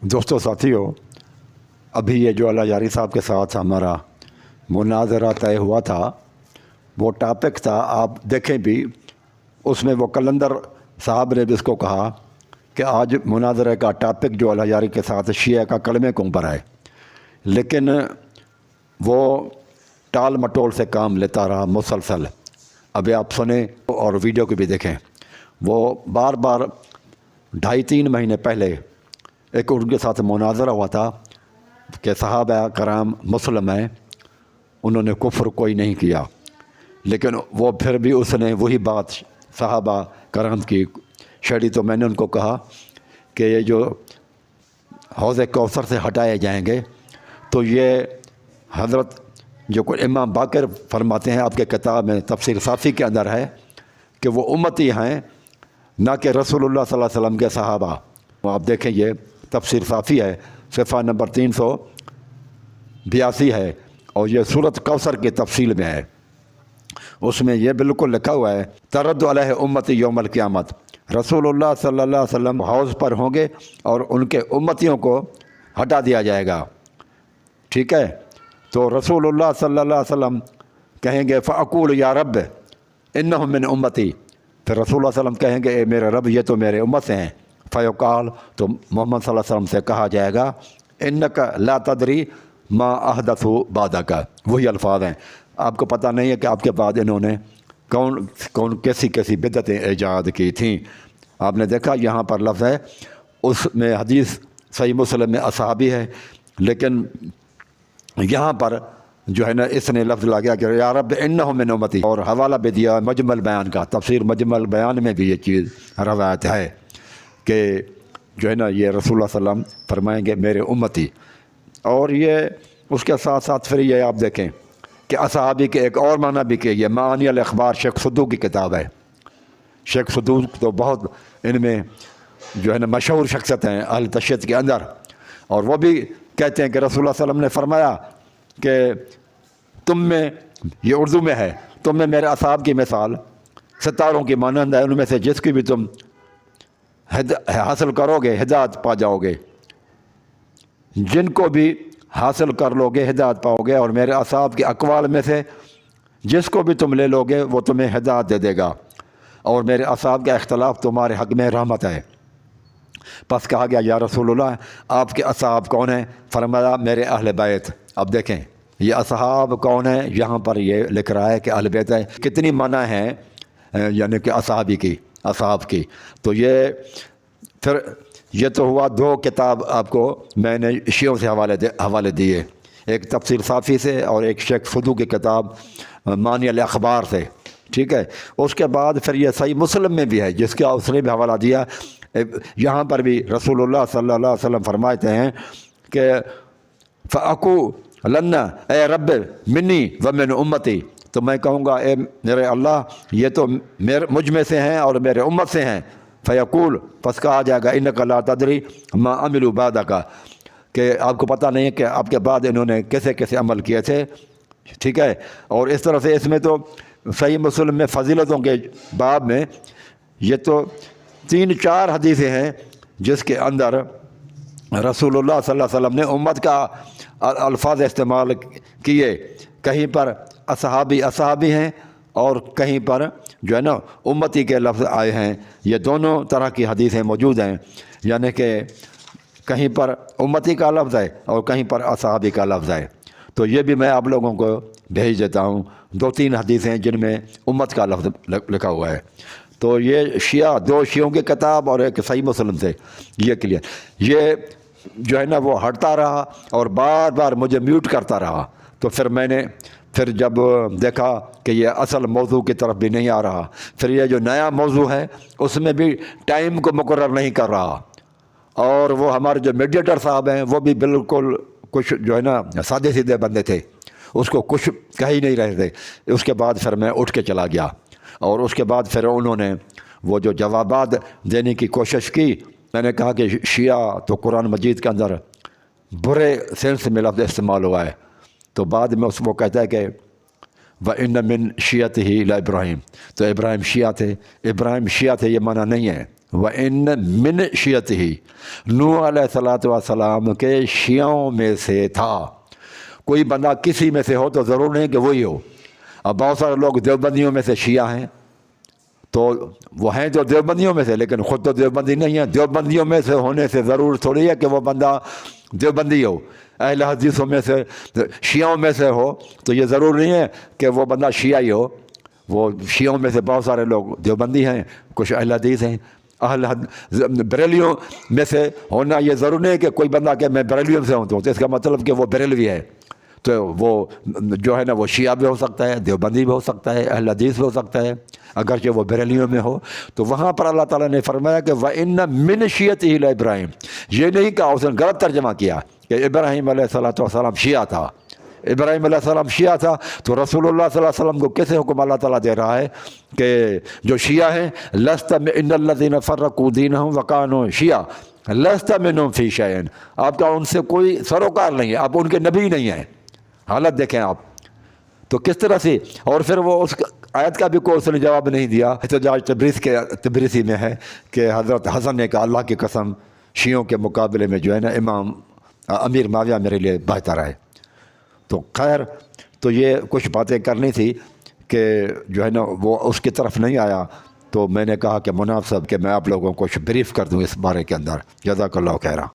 दोस्तों साथियों, अभी ये जो अल्लाह यारी साहब के साथ हमारा मुनाजरा तय हुआ था, वो टॉपिक था, आप देखें भी उसमें वो कलंदर साहब ने भी इसको कहा कि आज मुनाजरे का टॉपिक जो अल्लाह यारी के साथ शिया का कलमे के ऊपर है। लेकिन वो टाल मटोल से काम लेता रहा मुसलसल। अभी आप सुने और वीडियो को भी देखें। वो बार बार 2.5-3 महीने पहले एक उनके साथ मुनाजरा हुआ था कि सहाबा कराम मुस्लिम हैं, उन्होंने कुफ्र कोई नहीं किया, लेकिन वो फिर भी उसने वही बात सहाबा कराम की छेड़ी। तो मैंने उनको कहा कि ये जो हौज़ कौसर से हटाए जाएंगे तो ये हज़रत जो कोई इमाम बाकर फरमाते हैं आपके किताब में तफसीर साफ़ी के अंदर है कि वो उम्मती हैं, ना कि रसूलुल्लाह सल्लल्लाहु अलैहि वसल्लम के सहाबा। आप देखें, ये तफसीर साफ़ी है, सफ़ा नंबर 382 है, और ये सूरत कौसर की तफसील में है। उसमें यह बिल्कुल लिखा हुआ है, तरद्दु अलैहि उम्मती यौमल क़ियामत, रसूलुल्लाह सल्लल्लाहु अलैहि वसल्लम हौज़ पर होंगे और उनके उम्मतियों को हटा दिया जाएगा। ठीक है, तो रसूलुल्लाह सल्लल्लाहु अलैहि वसल्लम कहेंगे फ़अक़ूलु या रब इन्नहुम मिन उम्मती, फिर रसूलुल्लाह सल्लल्लाहु अलैहि वसल्लम कहेंगे ए मेरे रब, ये तो मेरे उम्मत से हैं। फ़युक़ाल, तो मोहम्मद सल्लल्लाहु अलैहि वसल्लम से कहा जाएगा इन्नका ला तदरी मा अहदथु बादका, वही अल्फाज हैं, आपको पता नहीं है कि आपके बाद इन्होंने कौन कौन कैसी कैसी बिदअतें ईजाद की थीं। आपने देखा यहाँ पर लफ्ज़ है, उसमें हदीस सही मुस्लिम में असहाबी है, लेकिन यहाँ पर जो है ना इसने लफ्ज़ ला गया कि या रब इन्नहुम मिन उम्मती, और हवाला भी दिया मजमल बयान का। तफसीर मजमल बयान में भी ये चीज़ रवायत है कि जो है ना ये रसूलुल्लाह सल्लल्लाहु अलैहि वसल्लम फरमाएंगे मेरे उम्मती। और ये उसके साथ साथ फिर ये आप देखें कि असहाबी के एक और माना भी कि ये मानी अल अखबार शेख सदूक की किताब है। शेख सदूक तो बहुत इनमें जो है ना मशहूर शख्सियत हैं अहल तशय्युत के अंदर, और वो भी कहते हैं कि रसूलुल्लाह सल्लल्लाहु अलैहि वसल्लम ने फरमाया कि तुम में, ये उर्दू में है, तुम में मेरे असहाब की मिसाल सितारों की मानंद है, उनमें से जिसकी भी तुम हासिल करोगे हिदायत पा जाओगे, जिनको भी हासिल कर लोगे हिदायत पाओगे, और मेरे असहाब के अक़वाल में से जिसको भी तुम ले लोगे वो तुम्हें हिदायत दे देगा, और मेरे असहाब का इख्तलाफ तुम्हारे हक़ में रहमत है। बस कहा गया या रसूलुल्लाह आपके असहाब कौन हैं? फरमाया मेरे अहल बैत। अब देखें ये असहाब कौन है, यहाँ पर ये लिख रहा है कि अहल बैत है। कितनी मना है यानी कि असहाबी की, असहाब की। तो ये फिर ये तो हुआ 2 किताब आपको मैंने शियों से हवाले दिए, एक तफसीर साफ़ी से और एक शेख सदूक की किताब मानी अल अखबार से। ठीक है, उसके बाद फिर ये सही मुस्लिम में भी है जिसका उसने भी हवाला दिया। यहाँ पर भी रसूलुल्लाह सल्लल्लाहु अलैहि वसल्लम फरमाते हैं कि फ़अक़ू लन्ना ए रब मिन्नी व मिन उम्मती, तो मैं कहूँगा ए मेरे अल्लाह ये तो मुझ में से हैं और मेरे उम्मत से हैं। फ़यक़ूल, पस कहा जाएगा इन्नका ला तदरी मा अमिलू बादका, कि आपको पता नहीं है कि आपके बाद इन्होंने कैसे कैसे अमल किए थे। ठीक है, और इस तरह से इसमें तो सही मुस्लिम में फ़जीलतों के बाब में ये तो 3-4 हदीसें हैं जिसके अंदर रसूलुल्लाह सल्लल्लाहु अलैहि वसल्लम ने उम्मत का अल्फाज इस्तेमाल किए। कहीं पर असहाबी असहाबी हैं और कहीं पर जो है ना उम्मती के लफ्ज़ आए हैं। ये दोनों तरह की हदीसें मौजूद हैं, यानी कि कहीं पर उम्मती का लफ्ज़ है और कहीं पर असहाबी का लफ्ज़ है। तो ये भी मैं आप लोगों को भेज देता हूँ, 2-3 हदीसें जिनमें उम्मत का लफ्ज़ लिखा हुआ है। तो ये शिया 2 शियों की किताब और एक सही मुस्लिम से, ये क्लियर। ये जो है ना वो हटता रहा और बार बार मुझे म्यूट करता रहा। तो फिर मैंने जब देखा कि ये असल मौजू की तरफ भी नहीं आ रहा, फिर ये जो नया मौजू है उसमें भी टाइम को मुकर्रर नहीं कर रहा, और वो हमारे जो मीडिएटर साहब हैं वो भी बिल्कुल कुछ जो है ना सादे सीधे बंदे थे, उसको कुछ कह ही नहीं रहे थे। उसके बाद फिर मैं उठ के चला गया, और उसके बाद फिर उन्होंने वो जो जवाबात देने की कोशिश की। मैंने कहा कि शिया तो कुरान मजीद के अंदर बुरे सेंस में लफ्ज़ इस्तेमाल हुआ है। तो बाद में वो कहता है कि و ان من شیعتہ الی ابراہیم، تو ابراہیم شیعہ تھے، ابراہیم شیعہ تھے یہ معنی نہیں ہے، و ان من شیعتہ، نوح علیہ الصلوۃ والسلام کے شیعوں میں سے تھا۔ کوئی بندہ کسی میں سے ہو تو ضرور نہیں کہ وہی ہو۔ اب بہت سارے لوگ دیوبندیوں میں سے شیعہ ہیں، تو وہ ہیں جو دیوبندیوں میں سے، لیکن خود تو دیوبندی نہیں ہے۔ دیوبندیوں میں سے ہونے سے ضرور تھوڑی ہے کہ وہ بندہ دیوبندی ہو۔ اہل حدیثوں میں سے، شیعوں میں سے ہو تو یہ ضرور نہیں ہے کہ وہ بندہ شیعی ہو۔ وہ شیعوں میں سے بہت سارے لوگ دیوبندی ہیں، کچھ اہل حدیث ہیں۔ بریلیوں میں سے ہونا یہ ضرور نہیں ہے کہ کوئی بندہ کہ میں بریلیوں سے ہوں تو اس کا مطلب کہ وہ بریلوی ہے، تو وہ جو ہے نا وہ شیعہ بھی ہو سکتا ہے، دیوبندی بھی ہو سکتا ہے، اہل حدیث بھی ہو سکتا ہے، اگرچہ وہ بریلیوں میں ہو۔ تو وہاں پر اللہ تعالیٰ نے فرمایا کہ وَإِنَّ مِنْ شِيَعَتِهِ لِإِبْرَاهِيمَ، یہ نہیں کہا، اس نے غلط ترجمہ کیا کہ ابراہیم علیہ السلام شیعہ تھا۔ ابراہیم علیہ السلام شیعہ تھا تو رسول اللہ صلی اللہ علیہ وسلم کو کیسے حکم اللہ تعالیٰ دے رہا ہے کہ جو شیعہ ہیں لَسْتَ إِنَّ الَّذِينَ فَرَّقُوا دِينَهُمْ وَكَانُوا شِيَعًا لَسْتَ مِنْهُمْ فِي شَيْءٍ، آپ کا ان سے کوئی سروکار نہیں ہے، آپ ان کے نبی نہیں ہیں۔ حالت دیکھیں آپ تو کس طرح سے، اور پھر وہ اس آیت کا بھی کوئی اس نے جواب نہیں دیا۔ احتجاج تبریسی میں ہے کہ حضرت حسن نے کہا اللہ کی قسم شیعوں کے مقابلے میں جو ہے نا امام امیر معاویہ میرے لیے بہتر ہے۔ تو خیر، تو یہ کچھ باتیں کرنی تھی کہ جو ہے نا وہ اس کی طرف نہیں آیا، تو میں نے کہا کہ مناسب کہ میں آپ لوگوں کو بریف کر دوں اس بارے کے اندر۔ جزاک اللہ خیرہ۔